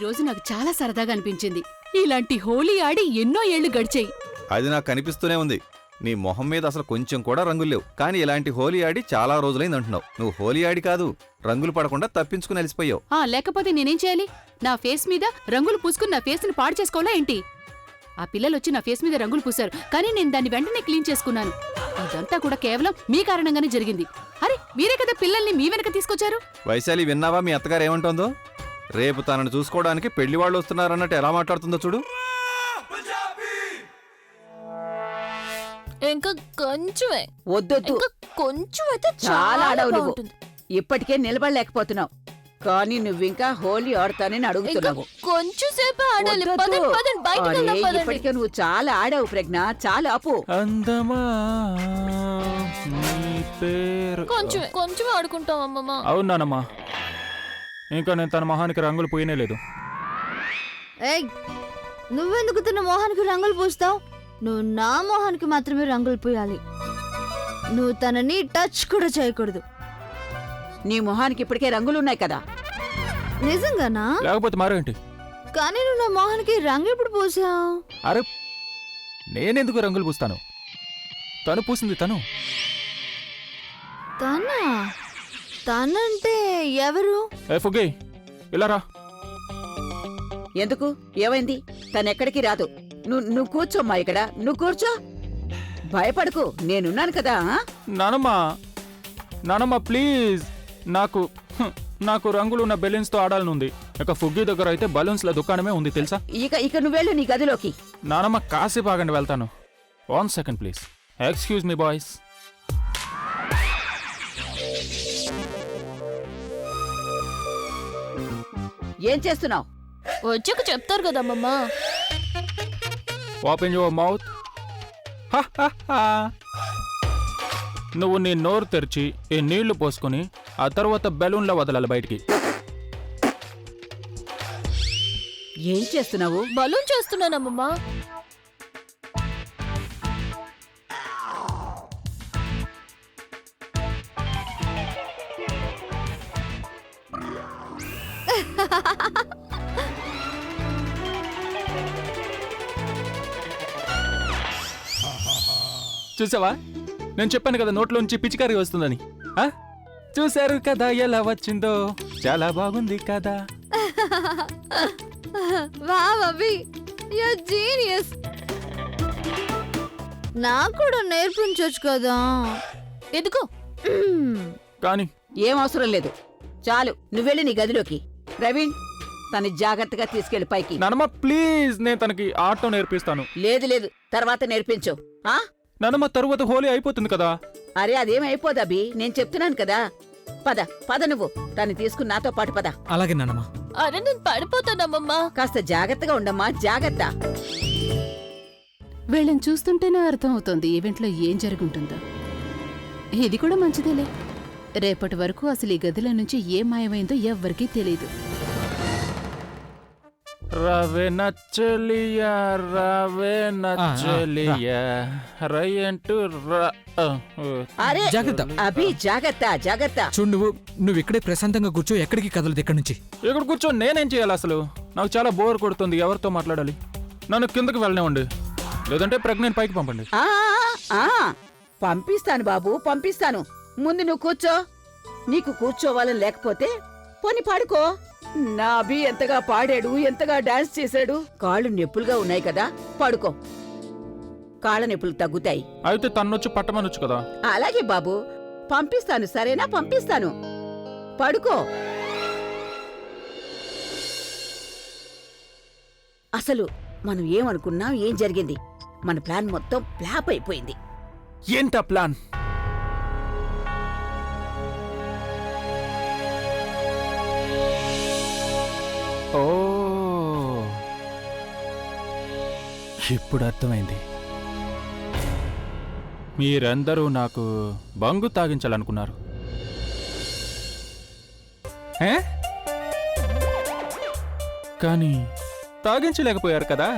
రోజు నాకు చాలా సరదాగా అనిపించింది. ఇలాంటి హోలీ ఆడి ఎన్నో ఏళ్లు గడిచాయి. అది నాకు కనిపిస్తూనే ఉంది. నీ మొహం మీద అసలు కొంచెం కూడా రంగులు లేవు. కానీ ఇలాంటి హోలీ ఆడి చాలా రోజులైంది అంటున్నావు. నువ్వు హోలీ ఆడి కాదు, రంగులు పడకుండా తప్పించుకుని అలిసిపోయావు. లేకపోతే నేనేం చేయాలి? నా ఫేస్ మీద రంగులు పూసుకుని నా ఫేస్ ని పాడు చేసుకోవాలా ఏంటి? ఆ పిల్లలొచ్చి నా ఫేస్ మీద రంగులు పూశారు, కానీ నేను దాన్ని వెంటనే క్లీన్ చేసుకున్నాను. ఇదంతా కూడా కేవలం మీ కారణంగానే జరిగింది. అరే, మీరే కదా పిల్లల్ని మీ వెనక తీసుకొచ్చారు. వైశాలి, విన్నావా మీ అత్తగారు ఏమంటుందో? రేపు తనను చూసుకోవడానికి పెళ్లివాళ్ళు వస్తున్నారన్నట్టు ఎలా మాట్లాడుతుందో చూడు. ఇంకా కొంచెమే. వద్దొద్దు, కొంచెం అయితే చాలా ఆడవు నువ్వు. బాగుంటుంది. ఇప్పటికే నిలబడలేకపోతున్నావు, కానీ నువ్వింకా హోలీ ఆడతానని అడుగుతున్నావు. కొంచెం సేపు ఆడాలి. వద్దొద్దు. పదండి, పదండి, బయటికి అరే, వెళ్దాం, పదండి. ఇప్పటికే నువ్వు చాలా ఆడావు ప్రజ్ఞ, చాలా ఆపు. అందమా నీ పేరు. కొంచెం ఆడుకుంటాం అమ్మమ్మ. అవునానమ్మా, ఇంకా నేను తన మొహానికి రంగులు పోయినే లేదు. ఏయ్, నువ్వెందుకు తన మొహానికి రంగులు పూస్తావు? నువ్వు నా మొహానికి మాత్రమే రంగులు పూయాలి. నువ్వు తనని టచ్ కూడా చేయకూడదు. నీ మొహానికి ఇప్పటికే రంగులున్నాయి కదా. నిజంగానా? లేకపోతే మరేంటి? కానీ నువ్వు నా మొహానికి రంగు ఎప్పుడు పూసావు? అరే, నేనెందుకు రంగులు పూస్తాను? తను పూసింది తను. తనా? తనంటే ఎవరు? ఏ ఫుగ్గి, ఇలా రా. ఎందుకు? ఏమైంది? తనెక్కడికి రాదు. నువ్వు కూర్చోమ్మా ఇక్కడ. నువ్వు కూర్చో, భయపడకు, నేనున్నాను కదా. నానమ్మ ప్లీజ్, నాకు రంగులు ఉన్న బెలూన్స్ తో ఆడాలనుంది. ఇక ఫుగ్గి దగ్గర అయితే బలూన్స్ల దుకాణమే ఉంది తెలుసా. ఇక నువ్వు వెళ్ళు నీ గదిలోకి. నానమ్మ కాసేపు ఆగండి, వెళ్తాను. 1 second please. Excuse me boys. ఏం చేస్తున్నావు? వచ్చాక చెప్తారు కదా అమ్మమ్మ. Open your mouth. నువ్వు నీ నోరు తెరిచి ఈ నీళ్లు పోసుకొని ఆ తర్వాత బెలూన్లో వదలాలి బయటికి. ఏం చేస్తున్నావు? బలూన్ చేస్తున్నానమ్మమ్మ. చూసావా, నేను చెప్పాను కదా నోట్లోంచి పిచికారి వస్తుందని. చూశారు కదా ఎలా వచ్చిందో, చాలా బాగుంది కదా. Wow Abhi, you are genius. నాకు కూడా నేర్పించొచ్చు కదా. ఎందుకు? కానీ ఏం అవసరం లేదు, చాలు. నువ్వెళ్ళి నీ గదిలోకి. ప్రవీణ్, తను జాగ్రత్తగా తీసుకెళ్ళి పైకి. నానమ్మ ప్లీజ్, నేను తనకి ఆటో నేర్పిస్తాను. లేదు, తర్వాత నేర్పించు. నానమ్మ, తరువాత హోలీ అయిపోతుంది కదా. అరే, అదేం అయిపోదు అభి, నేను చెప్తున్నాను కదా. పద నువ్వు తను తీసుకుని నాతో పాటు పద. అలాగే నానమ్మా. అరే, నేను పడిపోతానమ్మమ్మ. కాస్త జాగ్రత్తగా ఉండమ్మా, జాగ్రత్త. వీళ్ళని చూస్తుంటేనే అర్థం అవుతోంది ఈవెంట్లో ఏం జరుగుంటుందో. ఇది కూడా మంచిదేలే. రేపటి వరకు అసలు ఈ గదిలో నుంచి ఏం మాయమైందో ఎవ్వరికీ తెలీదు. రవే నచ్చలియా, రవే నచ్చలియా, రయ్యంటూ అరే జాగ్రత్త. అభి, జాగ్రత్త. చూడు, నువ్వు ఇక్కడే ప్రశాంతంగా కూర్చో, ఎక్కడికి కదలదు ఇక్కడి నుంచి. ఇక్కడ కూర్చో, నేనేం చేయాలి అసలు? నాకు చాలా బోర్ కొడుతుంది. ఎవరితో మాట్లాడాలి? నన్ను కిందకి వెళ్ళనివ్వండి, లేదంటే ప్రెగ్నెంట్ పైకి పంపండి. పంపిస్తాను బాబు, పంపిస్తాను. ముందు నువ్వు కూర్చో. నీకు కూర్చోవాలని లేకపోతే పోని పాడుకో. నా అభి ఎంతగా పాడాడు, ఎంతగా డాన్స్ చేశాడు. కాళ్ళు నొప్పులుగా ఉన్నాయి కదా, పడుకో. కాళ్ళ నొప్పులు తగ్గుతాయి. అయితే తన్నొచ్చి పట్టమనొచ్చు కదా. అలాగే బాబు, పంపిస్తాను. సరేనా? పంపిస్తాను, పడుకో. అసలు మనం ఏమనుకున్నాం, ఏం జరిగింది? మన ప్లాన్ మొత్తం ఫ్లాప్ అయిపోయింది. ఏంటా ప్లాన్? ఓ, ఇప్పుడు అర్థమైంది. మీరందరూ నాకు బంగు తాగించాలనుకున్నారు. కానీ తాగించలేకపోయారు కదా.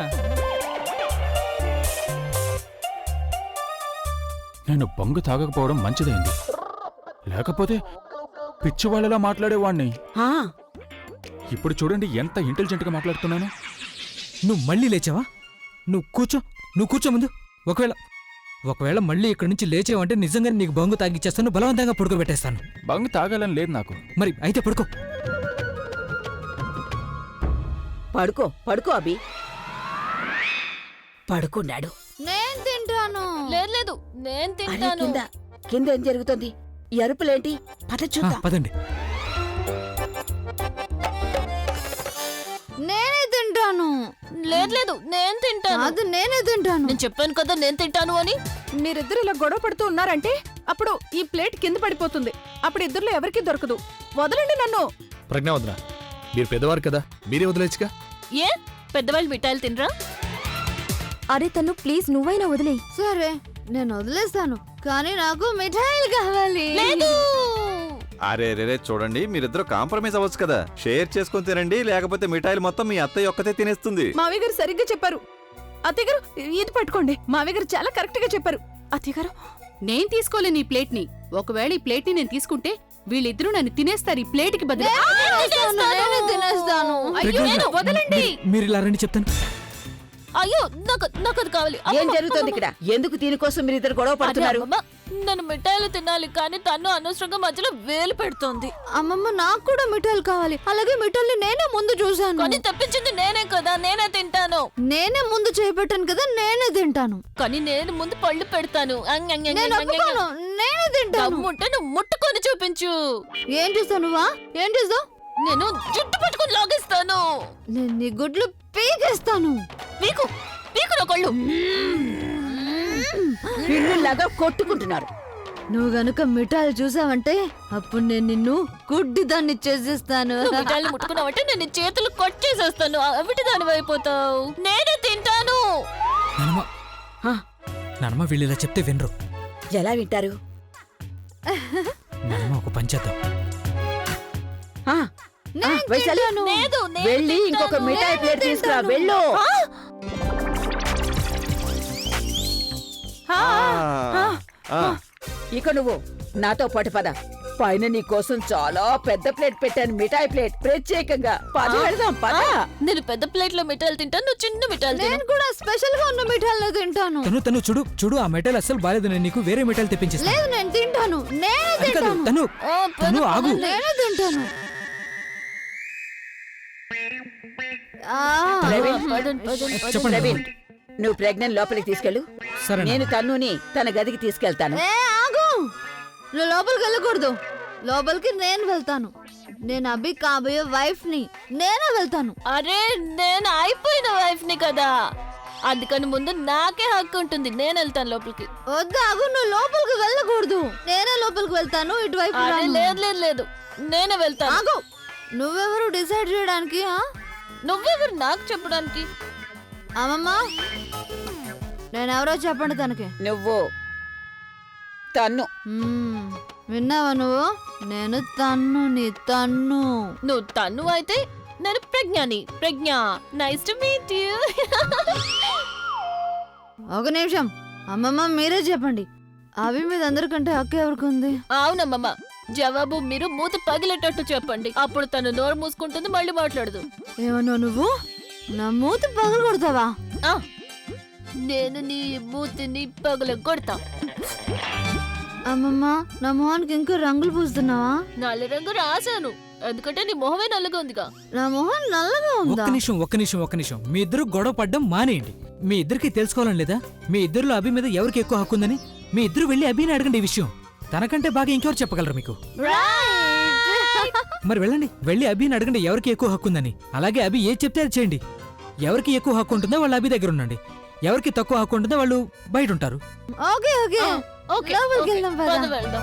నేను బంగు తాగకపోవడం మంచిదైంది, లేకపోతే పిచ్చివాళ్ళలా మాట్లాడేవాణ్ణి. ఇప్పుడు చూడండి ఎంత ఇంటెలిజెంట్గా మాట్లాడుతున్నాను. నువ్వు మళ్ళీ లేచావా? నువ్వు కూర్చో ముందు. ఒకవేళ మళ్ళీ ఇక్కడి నుంచి లేచావంటే నిజంగా నీకు బంగు తాగిచ్చేస్తాను, బలవంతంగా పడుకోబెట్టేస్తాను. బంగు తాగాలని లేదు నాకు. మరి అయితే పడుకో. పడుకో పడుకో అభి. పడుకున్నాడు. నేను తింటాను. లేదు నేను అరే తింటాను. కింద ఏం జరుగుతుంది? ఈ అరుపులేంటి? పద చూద్దాం. పదండి. నేనే తింటాను. లేదు నేను తింటాను. అది నేనే తింటాను. నేను చెప్పాను కదా నేను తింటాను అని. మీరిద్దరు ఇలా గొడవ పడుతూ ఉన్నారంటే అప్పుడు ఈ ప్లేట్ కింద పడిపోతుంది. అప్పుడు ఇద్దరులో ఎవరికి దొరకదు. వదలండి నన్ను. ప్రజ్ఞా వదినా, మీరు పెద్దవారు కదా, మీరే వదిలేచ్చుగా. ఏ పెద్దవాళ్ళు మిఠాయిలు తినరా? అరే తను ప్లీజ్ నువ్వైనా వదిలే. సరే నేను వదిలేస్తాను, కానీ నాకు మిఠాయిలు కావాలి. లేదు. అరే రే చూడండి, మీరిద్దరు కాంప్రమైజ్ అవ్వచ్చు కదా. షేర్ చేసుకొని తినండి, లేకపోతే మిఠాయిలు మొత్తం మీ అత్తయ్య ఒక్కతే తినేస్తుంది. మావయ్య గారు సరిగ్గా చెప్పారు. అత్తయ్య గారు ఇది పట్టుకోండి. మావయ్య గారు చాలా కరెక్ట్ గా చెప్పారు. అత్తయ్య గారు నేను తీసుకోలేను ఈ ప్లేట్ ని. ఒకవేళ ఈ ప్లేట్ ని నేను తీసుకుంటే వీళ్ళిద్దరూ నన్ను తినేస్తారు ఈ ప్లేట్ కి బదులు. నేనే తినేస్తాను. అయ్యో, వదలండి. మీరు ఇలా రండి చెప్తాను. అయ్యో నాకు అది కావాలి. ఏం జరుగుతుంది ఇక్కడ? ఎందుకు దీనికోసం మీరిద్దరు గొడవ పడుతున్నారు? అమ్మమ్మ, నేను మిఠాయిలు తినాలి కానీ తను అనవసరంగా మధ్యలో వేలు పెడుతోంది. అమ్మమ్మ నాకు కూడా మిఠాయిలు కావాలి. అలాగే మిఠాయిలు నేనే ముందు చూసాను. కానీ తప్పించింది నేనే కదా, నేనే తింటాను. నేనే ముందు చేయబెట్టాను కదా, నేనే తింటాను. కానీ నేను ముందు పళ్ళు పెడతాను. నేను ఒప్పుకోను, నేనే తింటాను. దమ్ముంటే నువ్వు ముట్టుకొని చూపించు. ఏం చేస్తావు నువ్వా? ఏం చేస్తావు? నేను జుట్టు పట్టుకొని లాగేస్తాను. నేను నీ గుడ్లు పీకేస్తాను. పీకు నా కళ్ళు. పిల్లులాగా కొట్టుకుంటున్నారు. నువ్వు గనుక మిఠాయిలు చూసావంటే అప్పుడు నేను నిన్ను గుడ్డి దాన్ని చేసేస్తాను. నువ్వు మిఠాయిలు ముట్టుకున్నావంటే నేను నీ చేతులు కొట్టేసేస్తాను. అవిటి దాని అయిపోతావు. నేనే తింటాను. నానమ్మ వీళ్ళు ఇలా చెప్తే వినరు. ఎలా వింటారు? నానమ్మ ఒక పని చేద్దాం. ఆ, నేను వైశాలి, తింటాను. లేదు నేను వెళ్ళి ఇంకొక తింటాను. మిఠాయి ప్లేట్ తీసుకురా. వెళ్ళు. ఇక నువ్వు నాతో పాటు పద. పైన నీ కోసం చాలా పెద్ద ప్లేట్ పెట్టాను, మిఠాయి ప్లేట్ ప్రత్యేకంగా. పద వెళ్దాం, పద. నేను పెద్ద ప్లేట్ లో మిఠాయిలు తింటాను, నువ్వు చిన్న మిఠాయిలు తిను. నేను కూడా స్పెషల్ గా ఉన్న మిఠాయిలు తింటాను. తను చూడు ఆ మిఠాయిలు అస్సలు బాలేదు. నేను నీకు వేరే మిఠాయిలు తెప్పించేస్తాను. లేదు నేను తింటాను. నేనే అది కాదు, తింటాను. తను ఆగు. నేనే తింటాను. ప్రవీణ్, చెప్పండి. ప్రవీణ్, నువ్వు ప్రెగ్నెంట్ లోపలికి తీసుకెళ్ళు. సరే నేను తన్నుని తన గదికి తీసుకెళ్తాను. ఆగు. నువ్వు లోపలికి వెళ్ళకూడదు. లోపలికి నేను వెళ్తాను. నేను అభి కాబోయే వైఫ్ ని. నేనే వెళ్తాను. అరే నేను అయిపోయిన వైఫ్ ని కదా, అందుకని ముందు నాకే హక్కు ఉంటుంది. నేను వెళ్తాను లోపలికి. వద్దు ఆగు. నువ్వు లోపలికి వెళ్ళకూడదు. నేనే లోపలికి వెళ్తాను. ఇటువైపు అరే రాను. లేదు నేనే వెళ్తాను. ఆగు. నువ్వెవరు డిసైడ్ చేయడానికి? నువ్వెవరు నాకు చెప్పడానికి? అమ్మమ్మ నేనెవరో చెప్పండి తనకి. నువ్వు తన్ను. విన్నావా నువ్వు? నేను తన్ను. నీ తన్ను. నువ్వు తన్ను అయితే నేను ప్రజ్ఞాని. ప్రజ్ఞ, నైస్ టు మీట్ యు. ఒక నిమిషం అమ్మమ్మ, మీరే చెప్పండి. అవి మీద అందరికంటే హక్కు ఎవరికి ఉంది? అవునమ్మమ్మ, జవాబు మీరు మూతి పగిలేటట్టు చెప్పండి. అప్పుడు తను నోరు మూసుకుంటుంది, మళ్ళీ మాట్లాడదు. ఏమన్నావు నువ్వు? నా మూతి పగలు కొడతావా? ఆ, నేను నీ మూతిని పగల కొడతా. అమ్మమ్మ, నా మొహానికి ఇంకా రంగులు పూస్తున్నావా? నల్ల రంగు రాశాను, ఎందుకంటే నీ మొహమే నల్లగా ఉందిగా. నా మొహం నల్లగా ఉందా? ఒక్క నిమిషం. మీ ఇద్దరు గొడవ పడ్డం మానేయండి. మీ ఇద్దరికి తెలుసుకోవాలని లేదా? మీ ఇద్దరులో అభి మీద ఎవరికి ఎక్కువ హక్కు ఉందని? మీ ఇద్దరు వెళ్ళి అభిని అడగండి ఈ విషయం. తనకంటే బాగా ఇంకెవరు చెప్పగలరు మీకు? మరి వెళ్ళండి, వెళ్ళి అభిని అడగండి ఎవరికి ఎక్కువ హక్కు ఉందని. అలాగే అభి ఏది చెప్తే అది చేయండి. ఎవరికి ఎక్కువ హక్కు ఉంటుందో వాళ్ళు అభి దగ్గర ఉండండి. ఎవరికి తక్కువ హక్కు ఉంటుందో వాళ్ళు బయట ఉంటారు. ఓకే ఓకే ఓకే, లోపలికి ఓకే, వెళ్దాం, పద. పద వెళ్దాం.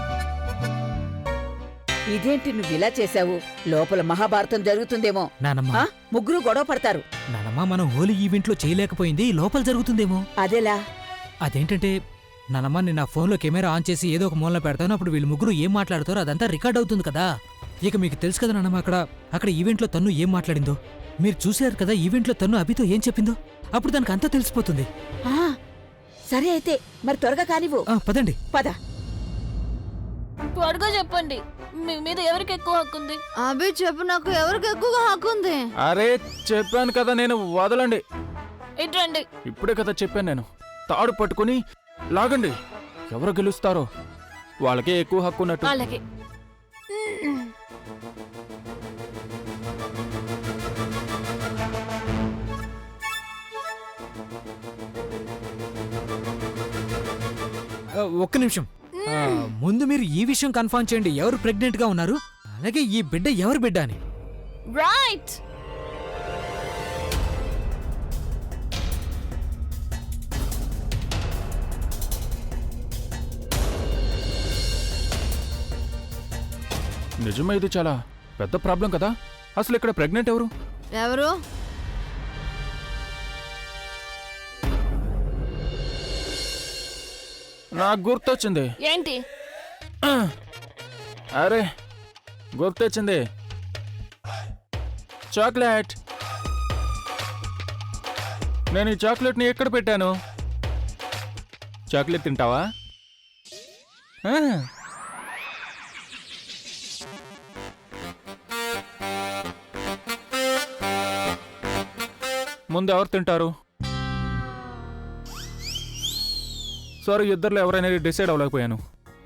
ఇదేంటి నువ్వు ఇలా చేశావు? లోపల మహాభారతం జరుగుతుందేమో. నానమ్మ ఆ? ముగ్గురు గొడవ పడతారు. నానమ్మ మనం హోలీ ఈవెంట్లో చేయలేకపోయింది లోపల జరుగుతుందేమో. అదేలా? అదేంటంటే నానమ్మ నేను నా ఫోన్లో కెమెరా ఆన్ చేసి ఏదో ఒక మూలలో పెడతాను. అప్పుడు వీళ్ళు ముగ్గురు ఏం మాట్లాడతారో అదంతా రికార్డ్ అవుతుంది కదా. ఇక మీకు తెలుసు కదా నానమ్మ, అక్కడ ఈవెంట్లో తను ఏం మాట్లాడిందో మీరు చూశారు కదా. ఈవెంట్లో తను అభితో ఏం చెప్పిందో అప్పుడు దానికి అంతా తెలిసిపోతుంది. సరే అయితే మరి త్వరగా కానివ్వు. పదండి. పద. త్వరగా చెప్పండి, మీ మీద ఎవరికి ఎక్కువ హక్కు ఉంది? అభి చెప్పు, నాకు ఎవరికి ఎక్కువగా హక్కు ఉంది? అరే చెప్పాను కదా నేను, వదలండి. ఇట్రండి. ఇప్పుడే కదా చెప్పాను నేను, తాడు పట్టుకుని లాగండి. ఎవరు గెలుస్తారో వాళ్ళకే ఎక్కువ హక్కు ఉన్నట్టు. అలాగే. ఒక్క నిమిషం. ముందు మీరు ఈ విషయం కన్ఫర్మ్ చేయండి, ఎవరు ప్రెగ్నెంట్ గా ఉన్నారు, అలాగే ఈ బిడ్డ ఎవరి బిడ్డ అని. రైట్. నిజమే, ఇది చాలా పెద్ద ప్రాబ్లం కదా. అసలు ఇక్కడ ప్రెగ్నెంట్ ఎవరు? ఎవరు? నాకు గుర్తొచ్చింది. ఏంటి? అరే గుర్తొచ్చింది, చాక్లెట్. నేను ఈ చాక్లెట్ని ఎక్కడ పెట్టాను? చాక్లెట్ తింటావా? ముందు ఎవరు తింటారు? సారీ, ఇద్దరులో ఎవరైనా డిసైడ్ అవ్వలేకపోయాను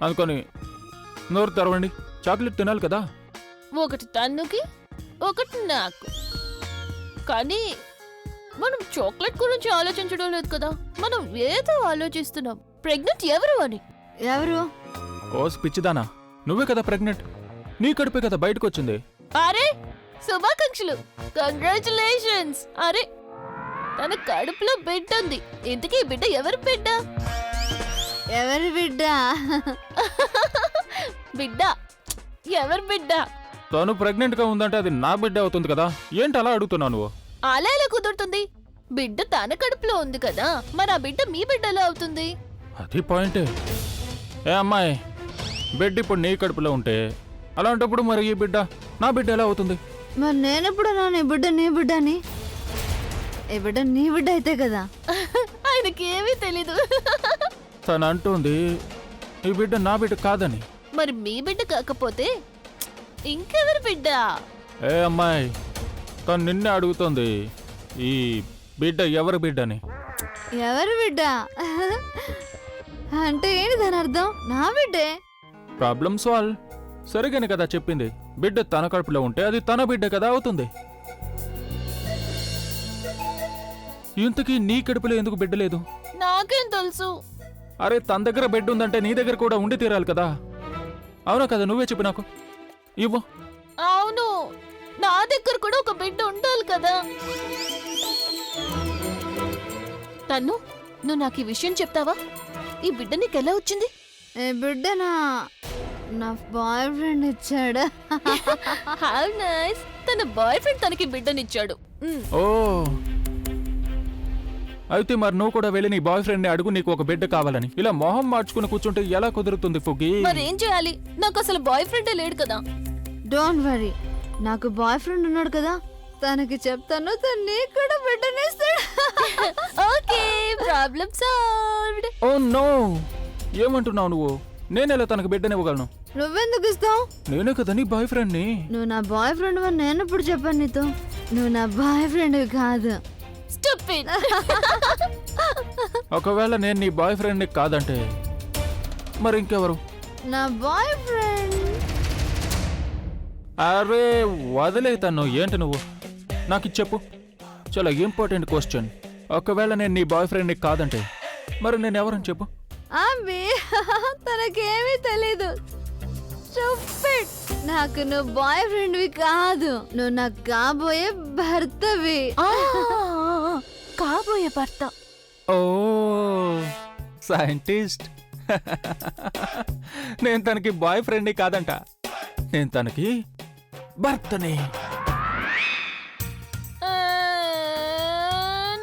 అనుకొని నోరు తెరవండి. చాక్లెట్ తినాలి కదా. ఒకటి తన్నుకి, ఒకటి నాకు. కానీ మనం చాక్లెట్ గురించి ఆలోచించడం లేదు కదా, మనం ఏదో ఆలోచిస్తున్నాం. ప్రెగ్నెంట్ ఎవరు అని. ఎవరు? ఓస్ పిచ్చిదానా, నువ్వే కదా ప్రెగ్నెంట్. నీ కడుపే కదా బయటకు వచ్చింది. అరే శుభాకాంక్షలు, కంగ్రాచులేషన్స్. అరే తన కడుపులో బిడ్డ ఉంది. ఇంతకీ ఈ బిడ్డ ఎవరి బిడ్డ? ఎవరి బిడ్డ? బిడ్డ ఎవరి బిడ్డ? తను ప్రెగ్నెంట్ గా ఉందంటే అది నా బిడ్డ అవుతుంది కదా. ఏంటి అలా అడుగుతున్నావు నువ్వు? అలా ఎలా కుదురుతుంది? బిడ్డ తన కడుపులో ఉంది కదా, మరి ఆ బిడ్డ మీ బిడ్డలో అవుతుంది. అది పాయింటే. ఏ అమ్మాయి, బిడ్డ ఇప్పుడు నీ కడుపులో ఉంటే అలాంటప్పుడు మరి ఈ బిడ్డ నా బిడ్డ ఎలా అవుతుంది? మరి నేనెప్పుడు నీ బిడ్డ నీ బిడ్డ అని? ఈ బిడ్డ నీ బిడ్డ అయితే కదా. ఆయనకి ఏమీ తెలీదు. తను అంటుంది ఈ బిడ్డ నా బిడ్డ కాదని. మరి మీ బిడ్డ కాకపోతే ఇంకెవరి బిడ్డ? ఏ అమ్మాయి, తను నిన్నే అడుగుతోంది ఈ బిడ్డ ఎవరి బిడ్డని. ఎవరి బిడ్డ అంటే ఏంటి దాని అర్థం? నా బిడ్డే. Problem solve. సరిగానే కదా చెప్పింది, బిడ్డ తన కడుపులో ఉంటే అది తన బిడ్డ కదా అవుతుంది. ఇంతకీ నీ కడుపులో ఎందుకు బిడ్డ లేదు? నాకేం తెలుసు? అరే తన దగ్గర బిడ్డ ఉందంటే నీ దగ్గర కూడా ఉండి తీరాలి కదా. అవునా కదా? నువ్వే చెప్పు నాకు. ఇవ్వు. అవును, నా దగ్గర కూడా ఒక బిడ్డ ఉండాలి కదా. తన్ను, నువ్వు నాకు ఈ విషయం చెప్తావా? ఈ బిడ్డ నీకు ఎలా వచ్చింది? ఈ బిడ్డ నా బాయ్ ఫ్రెండ్ ఇచ్చాడు. How nice. తన బాయ్ ఫ్రెండ్ తనకి బిడ్డనిచ్చాడు. ఓ, అయితే మరి నువ్వు కూడా వెళ్ళి నీ బాయ్ ఫ్రెండ్ ని అడుగు నీకు ఒక బిడ్డ కావాలని. ఇలా మొహం మార్చుకుని కూర్చుంటే ఎలా కుదురుతుంది ఫుగి? మరేం చేయాలి? నాకు అసలు బాయ్ ఫ్రెండే లేడు కదా. డోంట్ వరీ, నాకు బాయ్ ఫ్రెండ్ ఉన్నాడు కదా, తనకి చెప్తాను, తను నీకు కూడా బిడ్డనిస్తాడు. Okay, problem solved. Oh no, ఏమంటున్నావు నువ్వు? నేనెలా తనకు బిడ్డనివ్వగలను? నువ్వెందుకు ఇస్తావు? నేనే కదా నీ బాయ్ ఫ్రెండ్ ని. నువ్వు నా బాయ్ ఫ్రెండ్ అని నేను ఇప్పుడు చెప్పాను నీతో. నువ్వు నా బాయ్ ఫ్రెండ్ కాదు. స్టూపిడ్. ఒకవేళ నేను నీ బాయ్ ఫ్రెండ్ ని కాదంటే మరి ఇంకెవరు? నా బాయ్ ఫ్రెండ్. అరే వదిలే తను. ఏంటి నువ్వు? నాకు ఇది చెప్పు, చాలా ఇంపార్టెంట్ క్వశ్చన్. ఒకవేళ నేను నీ బాయ్ ఫ్రెండ్ ని కాదంటే మరి నేను ఎవరని చెప్పు. అబ్బే తనకేమీ తెలీదు. Stupid. నాకు నువ్వు బాయ్ ఫ్రెండ్వి కాదు, నువ్వు నాకు కాబోయే భర్తవి. కాబోయే భర్త. ఓ సైంటిస్ట్. నేను తనకి బాయ్ ఫ్రెండ్ ని కాదంట, నేను తనకి భర్తని.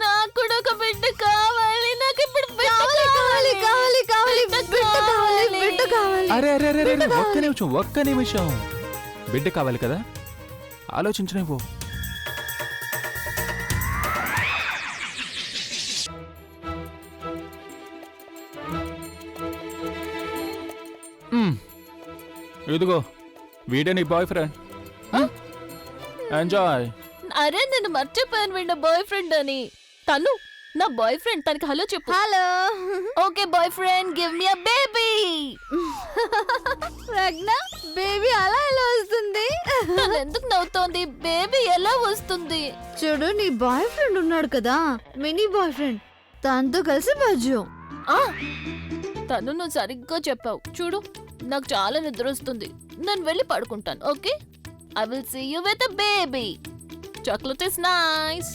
నాకు కూడా ఒక బిడ్డ కావాలి. నాకు ఇప్పుడు కావాలి కావాలి కావాలి బిడ్డ కావాలి బిడ్డ కావాలి. అరే అరే అరే ఒక్క నిమిషం. బిడ్డ కావాలి కదా, ఆలోచించనివ్వు. ఇదిగో వీడే నీ బాయ్ ఫ్రెండ్. ఎంజాయ్. అరే నేను మర్చిపోయాను వీడి బాయ్ ఫ్రెండ్ అని. తను నా బాయ్ ఫ్రెండ్, తనకి హలో చెప్పు. Hello okay boyfriend, give me a baby. Pragya, baby అలా ఎలా వస్తుంది? తను ఎందుకు నవ్వుతోంది? బేబీ ఎలా వస్తుంది? చూడు, నీ బాయ్ ఫ్రెండ్ ఉన్నాడు కదా, మినీ బాయ్ ఫ్రెండ్, తనతో కలిసి బజ్జు. ఆ తను నువ్వు సరిగ్గా చెప్పావు. చూడు, నాకు చాలా నిద్ర వస్తుంది, నేను వెళ్ళి పడుకుంటాను. Okay, I will see you with a baby. Chocolate is nice.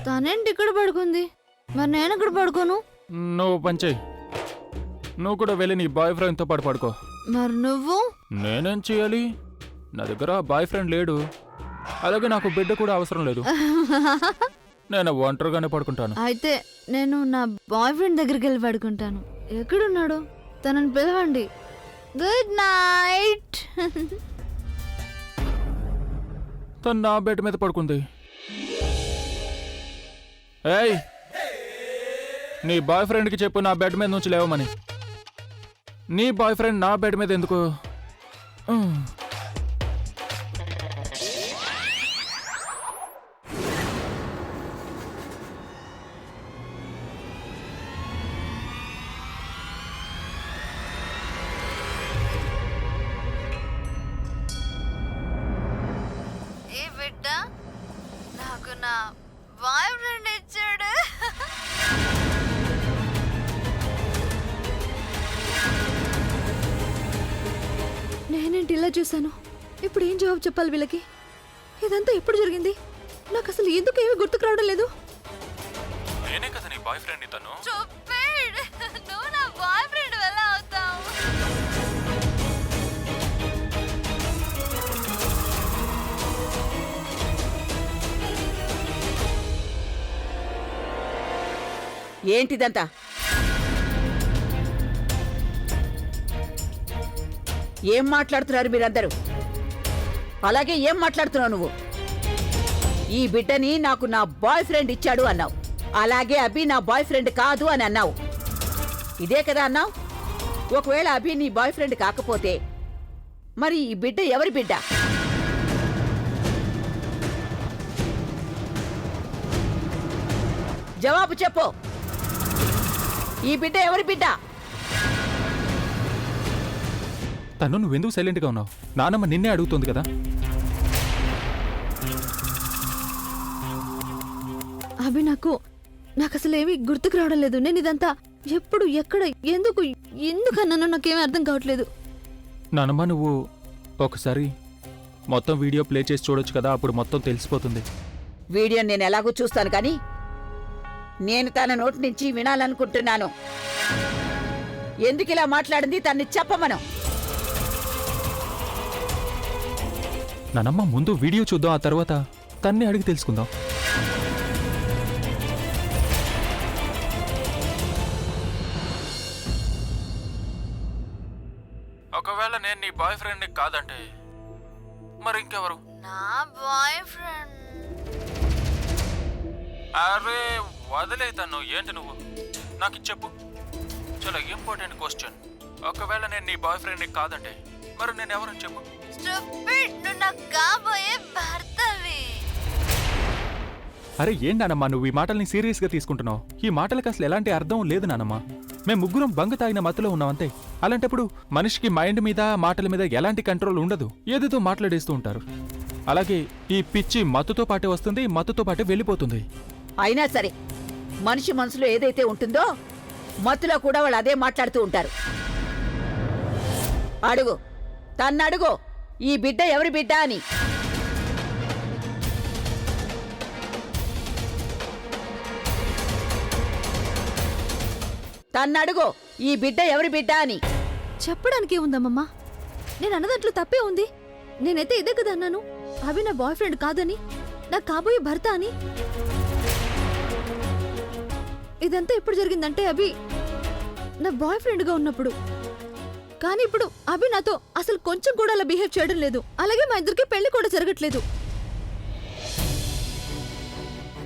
తనేంటి ఇక్కడ పడుకుంది? మరి నేను ఎక్కడ పడుకోను? నువ్వు పంచేయి, నువ్వు కూడా వెళ్ళి నీ బాయ్ ఫ్రెండ్తో పాటు పడుకో. మరి నువ్వు? నేనేం చేయాలి? నా దగ్గర బాయ్ ఫ్రెండ్ లేడు, అలాగే నాకు బిడ్డ కూడా అవసరం లేదు. నేను ఒంటరిగానే పడుకుంటాను. అయితే నేను నా బాయ్ ఫ్రెండ్ దగ్గరికి వెళ్ళి పడుకుంటాను. ఎక్కడున్నాడు? తనని పిలవండి. Good night. తను నా బెడ్ మీద పడుకుంది. ఏయ్, నీ బాయ్ ఫ్రెండ్కి చెప్పు నా బెడ్ మీద నుంచి లేవమని. నీ బాయ్ ఫ్రెండ్ నా బెడ్ మీద ఎందుకు? ఏ బిడ్డ, నాకు నా బాయ్ ఫ్రెండ్ ఇచ్చాడు. నేనేంటి ఇలా చూశాను? ఇప్పుడు ఏం జవాబు చెప్పాలి వీళ్ళకి? ఇదంతా ఎప్పుడు జరిగింది? నాకు అసలు ఎందుకు ఏమీ గుర్తుకు రావడం లేదు. నేనే కదా నీ బాయ్ ఫ్రెండ్. తను నువ్వు నా బాయ్ ఫ్రెండ్ ఎలా అవుతావు? ఏంటిదంతా? ఏం మాట్లాడుతున్నారు మీరందరూ? అలాగే ఏం మాట్లాడుతున్నావు నువ్వు? ఈ బిడ్డని నాకు నా బాయ్ ఫ్రెండ్ ఇచ్చాడు అన్నావు, అలాగే అభి నా బాయ్ ఫ్రెండ్ కాదు అని అన్నావు. ఇదే కదా అన్నావు? ఒకవేళ అభి నీ బాయ్ ఫ్రెండ్ కాకపోతే మరి ఈ బిడ్డ ఎవరి బిడ్డ? జవాబు చెప్పు. ఈ బిడ్డ ఎవరి బిడ్డ? తను నువ్వెందుకు సైలెంట్గా ఉన్నావు? నానమ్మ నిన్నే అడుగుతుంది కదా. అభి, నాకు అసలు ఏమీ గుర్తుకు రావడం లేదు. నేను ఇదంతా ఎప్పుడు, ఎక్కడ, ఎందుకన్నానో నాకేమీ అర్థం కావట్లేదు. నానమ్మ, నువ్వు ఒకసారి మొత్తం వీడియో ప్లే చేసి చూడొచ్చు కదా, అప్పుడు మొత్తం తెలిసిపోతుంది. వీడియో నేను ఎలాగూ చూస్తాను, కానీ నేను తన నోటి నుంచి వినాలనుకుంటున్నాను. ఎందుకు ఇలా మాట్లాడింది తన్ని చెప్పమను. నానమ్మ, ముందు వీడియో చూద్దాం, ఆ తర్వాత తన్ని అడిగి తెలుసుకుందాం. ఒకవేళ నేను నీ బాయ్ ఫ్రెండ్ కాదంటే మరి ఇంకెవరు? నా బాయ్ ఫ్రెండ్. అరే వదిలే తను. ఏంటి నువ్వు? నాకు చెప్పు, చాలా ఇంపార్టెంట్ క్వశ్చన్. ఒకవేళ నేను నీ బాయ్ ఫ్రెండ్ కాదంటే మరి నేను ఎవరని చెప్పు. నువ్వు నాకు కాబోయే భర్తవి. అరే ఏం నానమ్మా, నువ్వు ఈ మాటల్ని సీరియస్గా తీసుకుంటున్నావు? ఈ మాటలకు అసలు ఎలాంటి అర్థం లేదు నానమ్మా. మేము ముగ్గురం బంగ తాగిన మత్తులో ఉన్నామంతే. అలాంటప్పుడు మనిషికి మైండ్ మీద, మాటల మీద ఎలాంటి కంట్రోల్ ఉండదు, ఏదేదో మాట్లాడేస్తూ ఉంటారు. అలాగే ఈ పిచ్చి మత్తుతో పాటే వస్తుంది, మత్తుతో పాటే వెళ్ళిపోతుంది. అయినా సరే, మనిషి మనసులో ఏదైతే ఉంటుందో మత్తులో కూడా వాళ్ళు అదే మాట్లాడుతూ ఉంటారు. అడుగు, తన్నడుగు, ఈ బిడ్డ ఎవరి బిడ్డ అని. తన్నడుగు, ఈ బిడ్డ ఎవరి బిడ్డ అని. చెప్పడానికి ఏముందమ్మమ్మా? నేను అన్నదాంట్లో తప్పే ఉంది. నేనైతే ఇదే కదా అన్నాను, అవి నా బాయ్ ఫ్రెండ్ కాదని, నాకు కాబోయే భర్త అని. ఇదంతా ఎప్పుడు జరిగిందంటే అభి నా బాయ్ ఫ్రెండ్గా ఉన్నప్పుడు. కానీ ఇప్పుడు అభి నాతో అసలు కొంచెం కూడా అలా బిహేవ్ చేయడం లేదు. అలాగే మా ఇద్దరికి పెళ్లి కూడా జరగట్లేదు.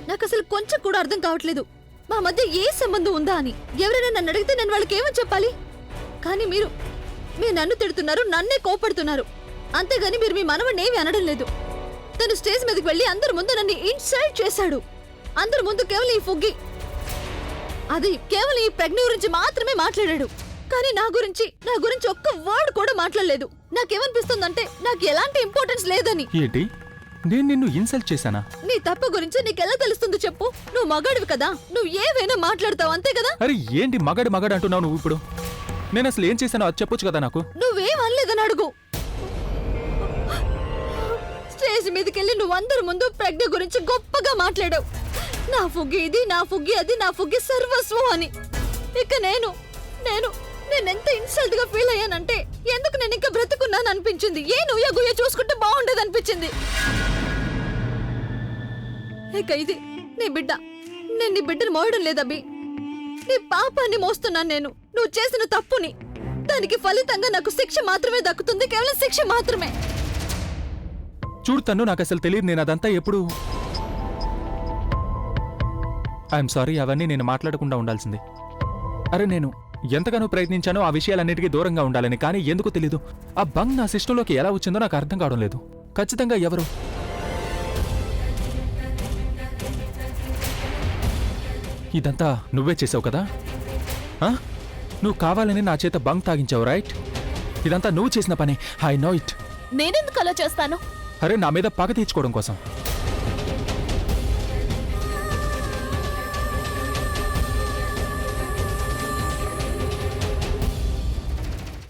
నాకు అసలు కొంచెం కూడా అర్థం కావట్లేదు. మా మధ్య ఏ సంబంధం ఉందా అని. ఎవరైనా నన్ను అడిగితే నేను వాళ్ళకి ఏమని చెప్పాలి? కానీ మీరు నన్ను తిడుతున్నారు, నన్నే కోపడుతున్నారు. అంతేగాని మీరు మీ మనవడిని ఏమీ అనడం లేదు. తను స్టేజ్ మీదకి వెళ్ళి అందరి ముందు నన్ను ఇన్సల్ట్ చేశాడు. అందరి ముందు కేవలం ఈ ఫుగ్గి, అది కేవలం ఈ ప్రజ్ఞ గురించి మాత్రమే మాట్లాడాడు. కానీ నా గురించి ఒక్క వర్డ్ కూడా మాట్లాడలేదు. నాకేమనిపిస్తుందంటే నాకు ఎలాంటి ఇంపార్టెన్స్ లేదని. ఏంటి, నేను నిన్ను ఇన్సల్ట్ చేశానా? నీ తప్పు గురించి నీకెలా తెలుస్తుందో చెప్పు. నువ్వు మగాడివి కదా, నువ్వు ఏవైనా మాట్లాడతావు, అంతే కదా. అరే ఏంటి మగాడు అంటున్నావు నువ్వు ఇప్పుడు? నేను అసలు ఏం చేశానో అది చెప్పొచ్చు కదా నాకు. నువ్వేం అనలేదని అడుగు. స్టేజ్ మీదకెళ్ళి నువ్వు అందరి ముందు ప్రజ్ఞ గురించి గొప్పగా మాట్లాడావు. నా ఫుగ్గి ఇది, నా ఫుగ్గి అది, నా ఫుగ్గి సర్వస్వం అని. ఇక నేనెంత ఇన్సల్ట్ గా ఫీల్ అయ్యానంటే ఎందుకు నేను ఇంకా బ్రతుకున్నాను అనిపించింది. ఏ నువ్వు గుయ్య చూసుకుంటే బాగుండేది అనిపించింది. ఇక ఇది నీ బిడ్డ, నేను నీ బిడ్డను మోయడం లేదబ్బి. నీ పాపాన్ని మోస్తున్నాను నేను, నువ్వు చేసిన తప్పుని. దానికి ఫలితంగా నాకు శిక్ష మాత్రమే దక్కుతుంది, కేవలం శిక్ష మాత్రమే. చూడు తను, నాకు అసలు తెలియదు. నేను అదంతా ఎప్పుడు ఐఎమ్ సారీ, అవన్నీ నేను మాట్లాడకుండా ఉండాల్సింది. అరే నేను ఎంతగానో ప్రయత్నించానో ఆ విషయాలన్నిటికీ దూరంగా ఉండాలని. కానీ ఎందుకు తెలీదు, ఆ బంగ్ నా సిస్టంలోకి ఎలా వచ్చిందో నాకు అర్థం కావడం లేదు. ఖచ్చితంగా ఎవరు ఇదంతా నువ్వే చేసావు కదా? నువ్వు కావాలని నా చేత బంగ్ తాగించావు, రైట్? ఇదంతా నువ్వు చేసిన పని. I know it. నేనెందుకు అలా చేస్తాను? అరే నా మీద పగ తీర్చుకోవడం కోసం.